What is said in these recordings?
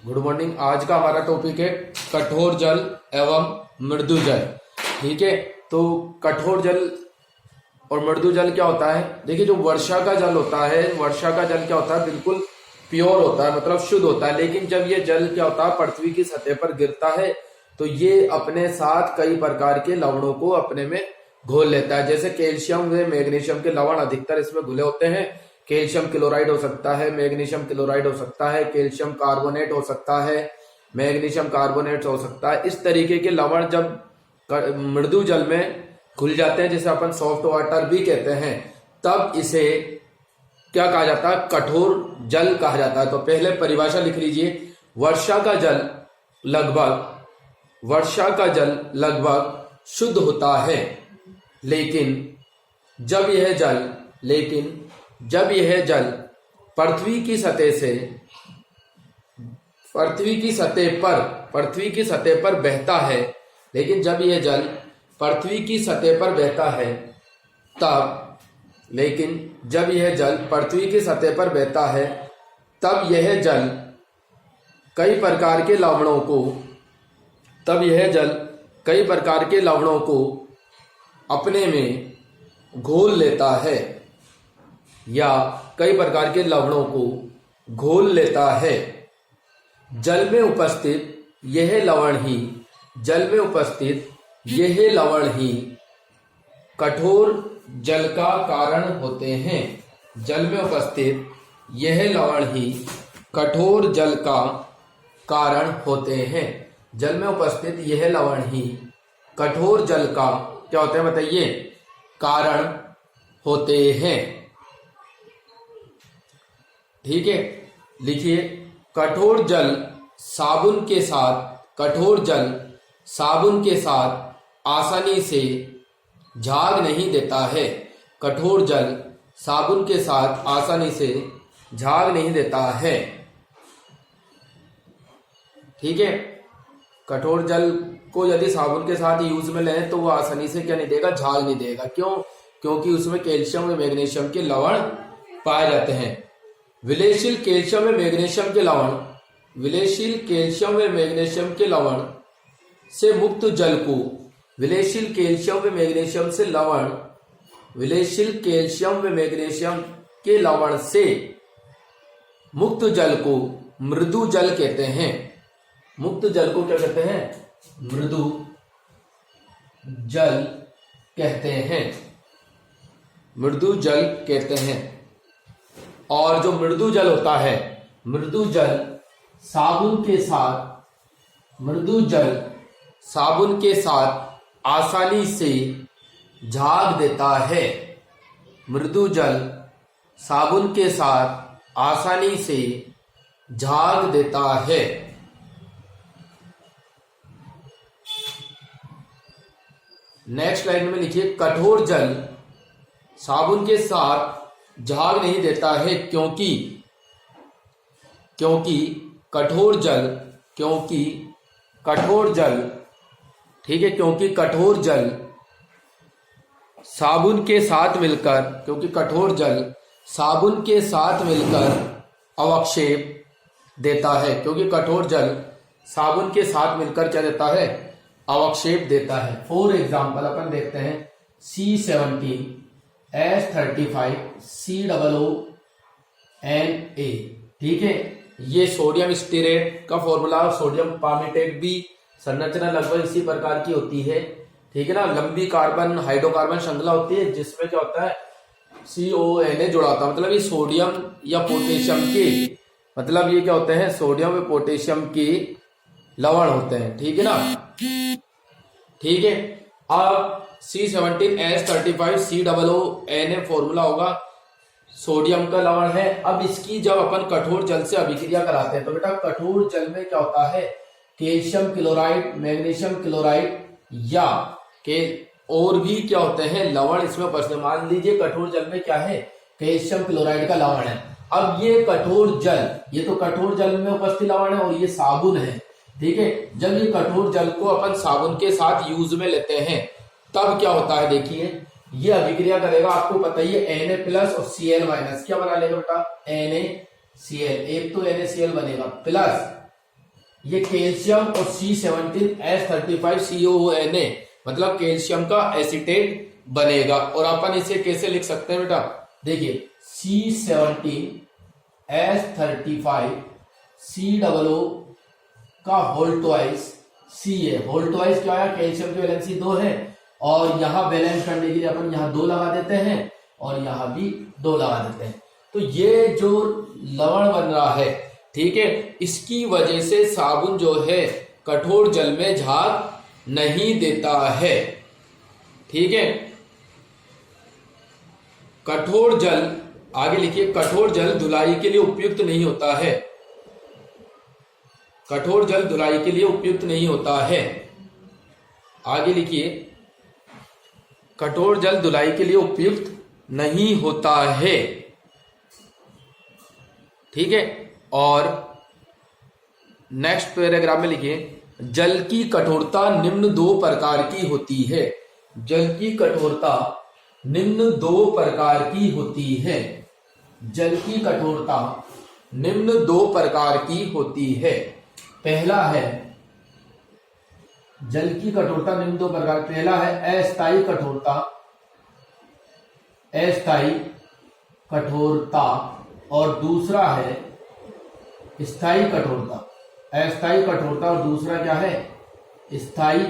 Good morning. आज का हमारा टॉपिक है कठोर जल एवं मृदु जल। ठीक है, तो कठोर जल और मृदु जल क्या होता है? देखिए, जो वर्षा का जल होता है, वर्षा का जल क्या होता है? बिल्कुल प्योर होता है, मतलब शुद्ध होता है। लेकिन जब ये जल क्या होता है, पृथ्वी की सतह पर गिरता है तो ये अपने साथ कई प्रकार के लवणों को अपने में घोल लेता है। जैसे कैल्शियम व मैग्नीशियम के लवण अधिकतर इसमें घुले होते हैं। कैल्शियम क्लोराइड हो सकता है, मैग्नीशियम क्लोराइड हो सकता है, कैल्शियम कार्बोनेट हो सकता है, मैग्नीशियम कार्बोनेट हो सकता है। इस तरीके के लवण जब मृदु जल में घुल जाते हैं, जिसे अपन सॉफ्ट वाटर भी कहते हैं, तब इसे क्या कहा जाता है? कठोर जल कहा जाता है। तो पहले परिभाषा लिख लीजिए। वर्षा का जल लगभग शुद्ध होता है, लेकिन जब यह जल पृथ्वी की सतह पर बहता है, लेकिन जब यह जल पृथ्वी की सतह पर बहता है तब यह जल कई प्रकार के लवणों को अपने में घोल लेता है जल में उपस्थित यह लवण ही कठोर जल का कारण होते हैं। जल में उपस्थित यह लवण ही कठोर जल का कारण होते हैं। जल में उपस्थित यह लवण ही कठोर जल का क्या होते हैं, बताइए? कारण होते हैं। ठीक है, लिखिए। कठोर जल साबुन के साथ आसानी से झाग नहीं देता है। कठोर जल साबुन के साथ आसानी से झाग नहीं देता है। ठीक है, कठोर जल को यदि साबुन के साथ यूज में लें तो वो आसानी से क्या नहीं देगा? झाग नहीं देगा। क्यों? क्योंकि उसमें कैल्शियम व मैग्नीशियम के लवण पाए जाते हैं। विलेयशील कैल्शियम व मैग्नीशियम के लवण से मुक्त जल को विलेयशील कैल्शियम व मैग्नीशियम के लवण से मुक्त जल को मृदु जल कहते हैं। मुक्त जल को क्या कहते हैं? मृदु जल कहते हैं। और जो मृदु जल होता है, मृदु जल साबुन के साथ आसानी से झाग देता है। मृदु जल साबुन के साथ आसानी से झाग देता है। नेक्स्ट लाइन में लिखिए। कठोर जल साबुन के साथ झाग नहीं देता है क्योंकि कठोर जल साबुन के साथ मिलकर अवक्षेप देता है। क्या देता है? अवक्षेप देता है। फॉर एग्जाम्पल अपन देखते हैं C17H35 COONA। ठीक है, ये सोडियम स्टीरेट का फॉर्मूला, सोडियम पामेटेट भी संरचना लगभग इसी प्रकार की होती है। ठीक है ना, लंबी कार्बन हाइड्रोकार्बन श्रृंखला होती है जिसमें क्या होता है? CONA जुड़ा होता है। मतलब ये सोडियम या पोटेशियम के, मतलब ये क्या होते हैं? सोडियम व पोटेशियम के लवण होते हैं। ठीक है ना? ठीक है, अब C17H35 COONA फॉर्मूला होगा, सोडियम का लवण है। अब इसकी जब अपन कठोर जल से अभिक्रिया कराते हैं तो बेटा कठोर जल में क्या होता है? कैल्शियम क्लोराइड, मैग्नीशियम क्लोराइड या के और भी क्या होते हैं? लवण इसमें उपस्थित। मान लीजिए कठोर जल में क्या है? कैल्शियम क्लोराइड का लवण है। अब ये कठोर जल, ये तो कठोर जल में उपस्थित लवण है और ये साबुन है। ठीक है, जब ये कठोर जल को अपन साबुन के साथ यूज में लेते हैं तब क्या होता है? देखिए, ये अभिक्रिया करेगा, आपको पता ही है Na प्लस और Cl माइनस क्या बना लेगा बेटा, NaCl। एक तो NaCl बनेगा प्लस ये कैल्शियम और C17H35COONA मतलब कैल्शियम का एसीटेट बनेगा। और अपन इसे कैसे लिख सकते हैं बेटा, देखिए C17H35COO का होल ट्वाइस सी है। होल ट्वाइस क्या है, कैल्शियम की वैलेंसी 2 है और यहां बैलेंस करने के लिए अपन यहां 2 लगा देते हैं और यहां भी 2 लगा देते हैं। तो ये जो लवण बन रहा है, ठीक है, इसकी वजह से साबुन जो है कठोर जल में झाग नहीं देता है। ठीक है, कठोर जल, आगे लिखिए, कठोर जल धुलाई के लिए उपयुक्त नहीं होता है। कठोर जल धुलाई के लिए उपयुक्त नहीं होता है। आगे लिखिए, कठोर जल धुलाई के लिए उपयुक्त नहीं होता है। ठीक है, और नेक्स्ट पैराग्राफ में लिखिए, जल की कठोरता निम्न 2 प्रकार की होती है। जल की कठोरता निम्न 2 प्रकार की होती है। जल की कठोरता निम्न 2 प्रकार की होती है। पहला है जल की कठोरता निम्न 2 प्रकार, पहला है अस्थायी कठोरता, अस्थायी कठोरता, और दूसरा है स्थायी कठोरता। अस्थायी कठोरता और दूसरा क्या है, स्थायी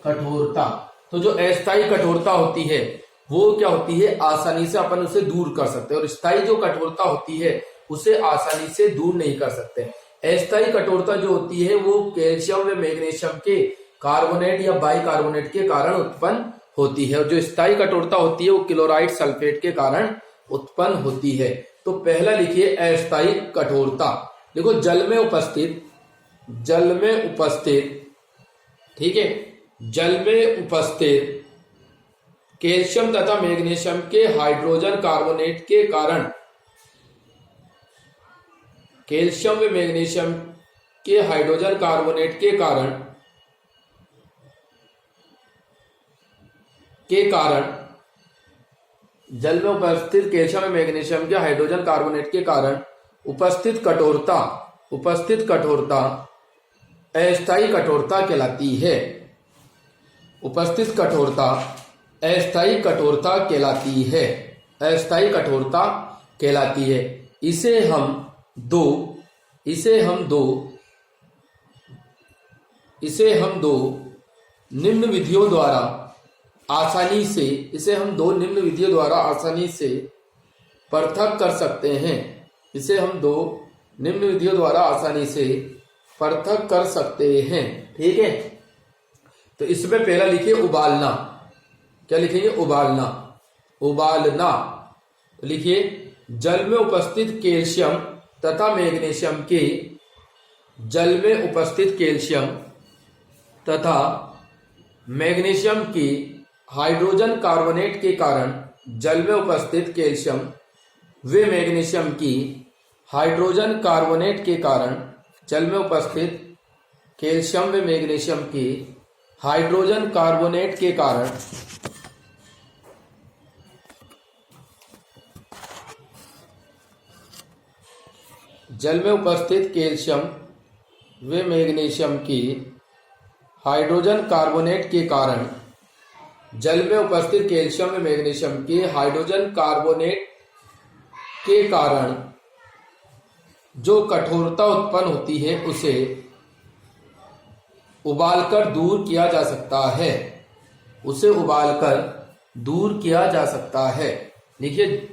कठोरता। तो जो अस्थायी कठोरता होती है वो क्या होती है, आसानी से अपन उसे दूर कर सकते हैं, और स्थायी जो कठोरता होती है उसे आसानी से दूर नहीं कर सकते। अस्थायी कठोरता जो होती है वो कैल्शियम व मैग्नीशियम के कार्बोनेट या बाइकार्बोनेट के कारण उत्पन्न होती है, और जो स्थायी कठोरता होती है वो क्लोराइड सल्फेट के कारण उत्पन्न होती है। तो पहला लिखिए अस्थायी कठोरता। देखो, जल में उपस्थित, ठीक है, जल में उपस्थित कैल्शियम तथा मैग्नीशियम के हाइड्रोजन कार्बोनेट के कारण, कैल्शियम व मैग्नीशियम के हाइड्रोजन कार्बोनेट के कारण जल में उपस्थित कैल्शियम व मैग्नीशियम के हाइड्रोजन कार्बोनेट के कारण उपस्थित कठोरता अस्थायी कठोरता कहलाती है। उपस्थित कठोरता अस्थायी कठोरता कहलाती है। अस्थायी कठोरता कहलाती है। इसे हम दो निम्न विधियों द्वारा आसानी से पृथक कर सकते हैं। इसे हम 2 निम्न विधियों द्वारा आसानी से पृथक कर सकते हैं। ठीक है, तो इसमें पहला लिखिए उबालना। क्या लिखेंगे, उबालना। तो लिखिए, जल में उपस्थित कैल्शियम तथा मैग्नीशियम के, जल में उपस्थित कैल्शियम तथा मैग्नीशियम की हाइड्रोजन कार्बोनेट के कारण, जल में उपस्थित कैल्शियम व मैग्नीशियम की हाइड्रोजन कार्बोनेट के कारण, जल में उपस्थित कैल्शियम व मैग्नीशियम की हाइड्रोजन कार्बोनेट के कारण जल में उपस्थित कैल्शियम व मैग्नीशियम की हाइड्रोजन कार्बोनेट के कारण, जल में उपस्थित कैल्शियम व मैग्नीशियम के हाइड्रोजन कार्बोनेट के कारण जो कठोरता उत्पन्न होती है उसे उबालकर दूर किया जा सकता है। उसे उबालकर दूर किया जा सकता है। देखिए,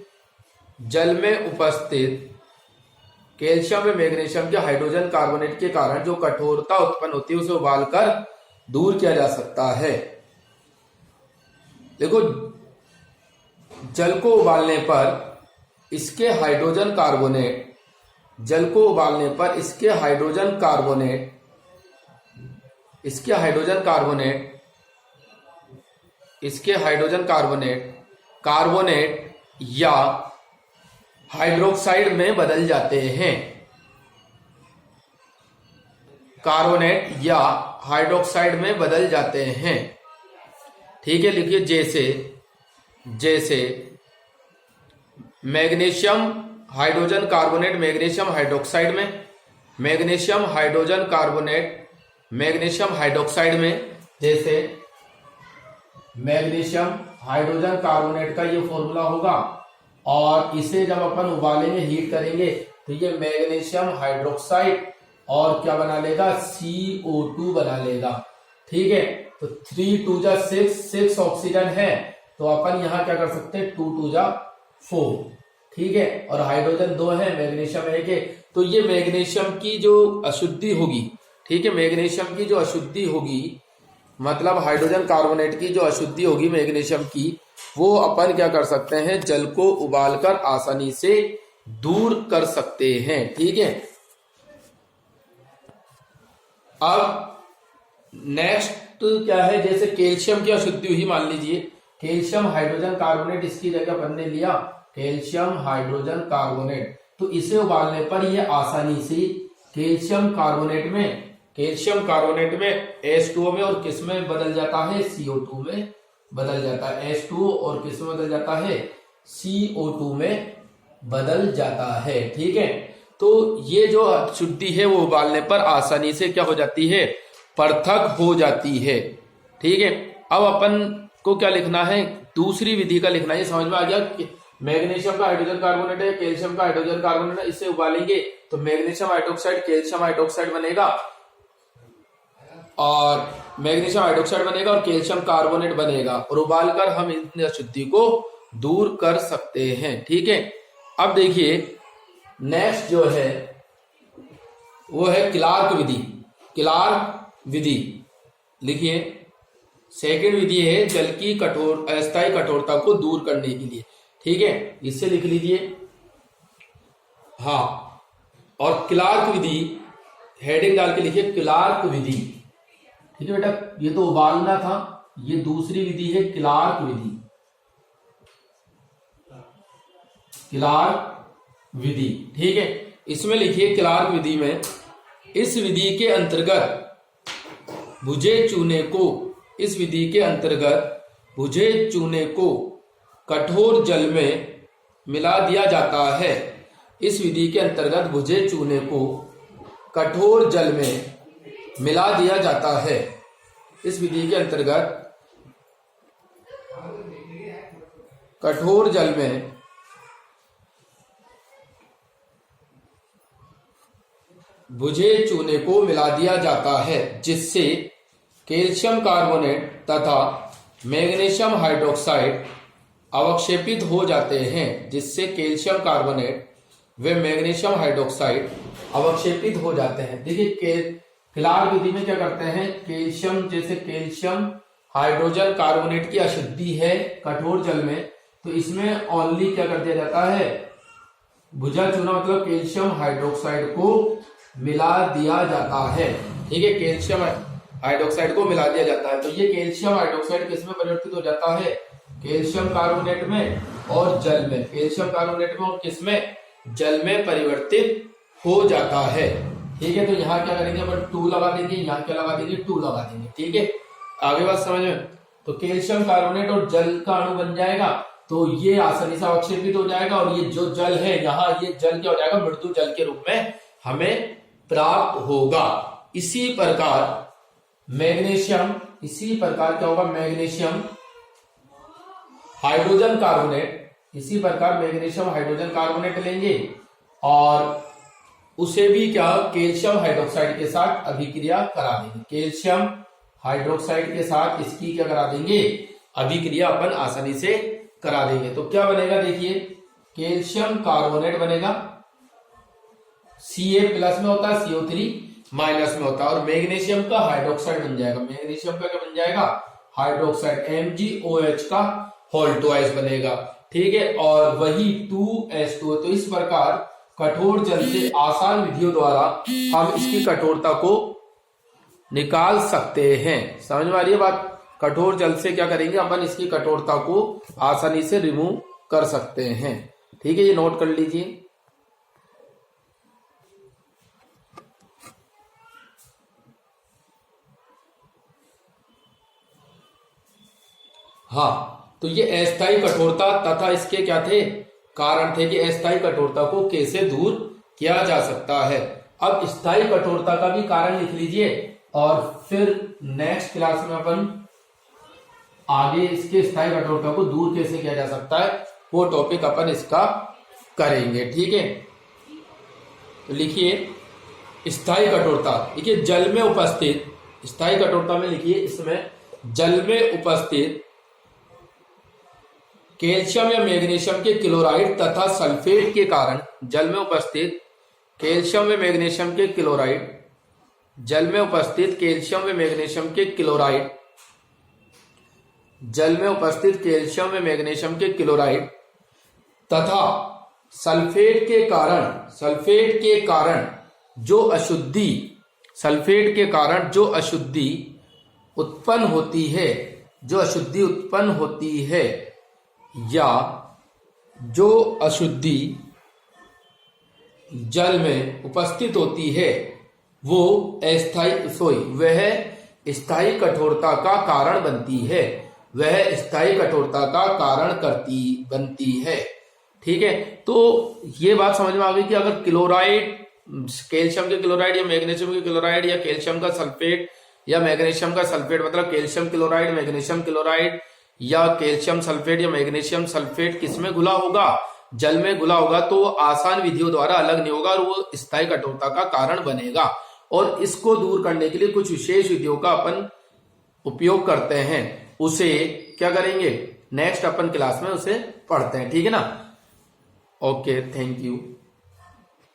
जल में उपस्थित कैल्शियम व मैग्नीशियम के हाइड्रोजन कार्बोनेट के कारण जो कठोरता उत्पन्न होती है उसे उबालकर दूर किया जा सकता है। देखो, जल को उबालने पर इसके हाइड्रोजन कार्बोनेट, जल को उबालने पर इसके हाइड्रोजन कार्बोनेट कार्बोनेट या हाइड्रोक्साइड में बदल जाते हैं। कार्बोनेट या हाइड्रोक्साइड में बदल जाते हैं। ठीक है, लिखिए, जैसे magnesium hydrogen carbonate magnesium hydroxide में, magnesium hydrogen carbonate, magnesium hydroxide में, जैसे मैग्नीशियम हाइड्रोजन कार्बोनेट का ये फॉर्मूला होगा, और इसे जब अपन उबालेंगे, हीट करेंगे, तो ये मैग्नीशियम हाइड्रोक्साइड और क्या बना लेगा, CO2 बना लेगा। ठीक है, तो 3 2 जा 6 ऑक्सीजन है, तो अपन यहां क्या कर सकते हैं, 2 2 जा 4। ठीक है, और हाइड्रोजन 2 है, मैग्नीशियम 1 है। तो ये मैग्नीशियम की जो अशुद्धि होगी, ठीक है, मैग्नीशियम की जो अशुद्धि होगी, मतलब हाइड्रोजन कार्बोनेट की जो अशुद्धि होगी मैग्नीशियम की, वो अपन क्या कर सकते हैं, जल को उबालकर आसानी से दूर कर सकते हैं। ठीक है, अब नेक्स्ट क्या है, जैसे कैल्शियम की अशुद्धि हुई, मान लीजिए कैल्शियम हाइड्रोजन कार्बोनेट, इसकी जगह अपन ने लिया कैल्शियम हाइड्रोजन कार्बोनेट, तो इसे उबालने पर यह आसानी से कैल्शियम कार्बोनेट में H2O में और किस में बदल जाता है, CO2 में बदल जाता है। H2O और किस में बदल जाता है, CO2 में बदल जाता है। ठीक है, तो ये जो अशुद्धि है वो उबालने पर आसानी से क्या हो जाती है, पृथक हो जाती है। ठीक है, अब अपन को क्या लिखना है, दूसरी विधि का लिखना है। समझ में आ गया, मैग्नीशियम का हाइड्रोजन कार्बोनेट है, कैल्शियम का हाइड्रोजन कार्बोनेट है, इसे उबालेंगे तो मैग्नीशियम हाइड्रोक्साइड कैल्शियम हाइड्रोक्साइड बनेगा, और मैग्नीशियम हाइड्रोक्साइड बनेगा और कैल्शियम कार्बोनेट बनेगा, और उबालकर हम इन अशुद्धि को दूर कर सकते हैं। ठीक है, अब देखिए नेक्स्ट जो है वो है क्लार्क विधि। क्लार्क विधि लिखिए, सेकंड विधि है जल की अस्थायी कठोरता को दूर करने के लिए। ठीक है, इससे लिख लीजिए, हाँ, और क्लार्क विधि हेडिंग डाल के लिखिए, क्लार्क विधि। ठीक है बेटा, ये तो उबालना था, ये दूसरी विधि है क्लार्क विधि। क्लार्क विधि, ठीक है, इसमें लिखिए क्लार्क विधि में, इस विधि के अंतर्गत भुजे चूने को, इस विधि के अंतर्गत भुजे चूने को कठोर जल में मिला दिया जाता है। इस विधि के अंतर्गत भुजे चूने को कठोर जल में मिला दिया जाता है। इस विधि के अंतर्गत कठोर जल में भुजे चूने को मिला दिया जाता है, जिससे कैल्शियम कार्बोनेट तथा मैग्नीशियम हाइड्रोक्साइड अवक्षेपित हो जाते हैं। जिससे कैल्शियम कार्बोनेट व मैग्नीशियम हाइड्रोक्साइड अवक्षेपित हो जाते हैं। देखिए क्लार्क विधि में क्या करते हैं, कैल्शियम, जैसे कैल्शियम हाइड्रोजन कार्बोनेट की अशुद्धि है कठोर जल में, तो इसमें ओनली क्या कर दिया जाता है, भुजा चूना मतलब कैल्शियम हाइड्रोक्साइड को मिला दिया जाता है। ठीक है, कैल्शियम हाइड्रोक्साइड को मिला दिया जाता है। तो ये कैल्शियम हाइड्रोक्साइड किसमें परिवर्तित हो जाता है, कैल्शियम कार्बोनेट में और जल में, कैल्शियम कार्बोनेट में और किसमें, जल में परिवर्तित हो जाता है। ठीक है, तो यहाँ क्या करेंगे अपन 2 लगा देंगे, यहाँ क्या लगा देंगे 2 लगा देंगे। ठीक है, आगे बात समझ में, तो कैल्शियम कार्बोनेट और जल का अणु बन जाएगा, तो ये आसानी से अवक्षेपित हो जाएगा, और ये जो जल है यहाँ, ये जल क्या हो जाएगा, मृदु जल के रूप में हमें प्राप्त होगा। इसी प्रकार मैग्नीशियम, इसी प्रकार क्या होगा, मैग्नीशियम हाइड्रोजन कार्बोनेट, इसी प्रकार मैग्नीशियम हाइड्रोजन कार्बोनेट लेंगे और उसे भी क्या, कैल्शियम हाइड्रोक्साइड के साथ अभिक्रिया करा देंगे। कैल्शियम हाइड्रोक्साइड के साथ इसकी क्या करा देंगे, अभिक्रिया अपन आसानी से करा देंगे। तो क्या बनेगा, देखिए कैल्शियम कार्बोनेट बनेगा, Ca प्लस में होता है, CO3 माइनस में होता है, और मैग्नीशियम का हाइड्रोक्साइड बन जाएगा, मैग्नीशियम का क्या बन जाएगा, हाइड्रोक्साइड, MgOH का होल ट्वाइस बनेगा। ठीक है, और वही 2H2O। तो इस प्रकार कठोर जल से आसान विधियों द्वारा हम इसकी कठोरता को निकाल सकते हैं। समझ में आ रही है बात, कठोर जल से क्या करेंगे अपन, इसकी कठोरता को आसानी से रिमूव कर सकते हैं। ठीक है, ये नोट कर लीजिए। हाँ, तो ये अस्थायी कठोरता तथा इसके क्या थे, कारण थे कि अस्थायी कठोरता को कैसे दूर किया जा सकता है। अब स्थायी कठोरता का भी कारण लिख लीजिए और फिर नेक्स्ट क्लास में अपन आगे इसके स्थायी कठोरता को दूर कैसे किया जा सकता है वो टॉपिक अपन इसका करेंगे। ठीक है, तो लिखिए स्थायी कठोरता, देखिए जल में उपस्थित, स्थायी कठोरता में लिखिए इसमें जल में उपस्थित कैल्शियम या मैग्नीशियम के क्लोराइड तथा सल्फेट के कारण, जल में उपस्थित कैल्शियम व मैग्नीशियम के क्लोराइड, जल में उपस्थित कैल्शियम व मैग्नीशियम के क्लोराइड, जल में उपस्थित कैल्शियम व मैग्नीशियम के क्लोराइड तथा सल्फेट के कारण, सल्फेट के कारण जो अशुद्धि, सल्फेट के कारण जो अशुद्धि उत्पन्न होती है, जो अशुद्धि उत्पन्न होती है या जो अशुद्धि जल में उपस्थित होती है वो वह स्थायी कठोरता का कारण बनती है, वह स्थायी कठोरता का कारण बनती है। ठीक है, तो ये बात समझ में आ गई कि अगर क्लोराइड, कैल्शियम के क्लोराइड या मैग्नीशियम के क्लोराइड या कैल्शियम का सल्फेट या मैग्नीशियम का सल्फेट, मतलब कैल्शियम क्लोराइड मैग्नीशियम क्लोराइड या कैल्शियम सल्फेट या मैग्नीशियम सल्फेट किसमें घुला होगा, जल में घुला होगा, तो वो आसान विधियों द्वारा अलग नहीं होगा और वो स्थायी कठोरता का कारण बनेगा। और इसको दूर करने के लिए कुछ विशेष विधियों का अपन उपयोग करते हैं, उसे क्या करेंगे नेक्स्ट अपन क्लास में उसे पढ़ते हैं। ठीक है ना, ओके, थैंक यू।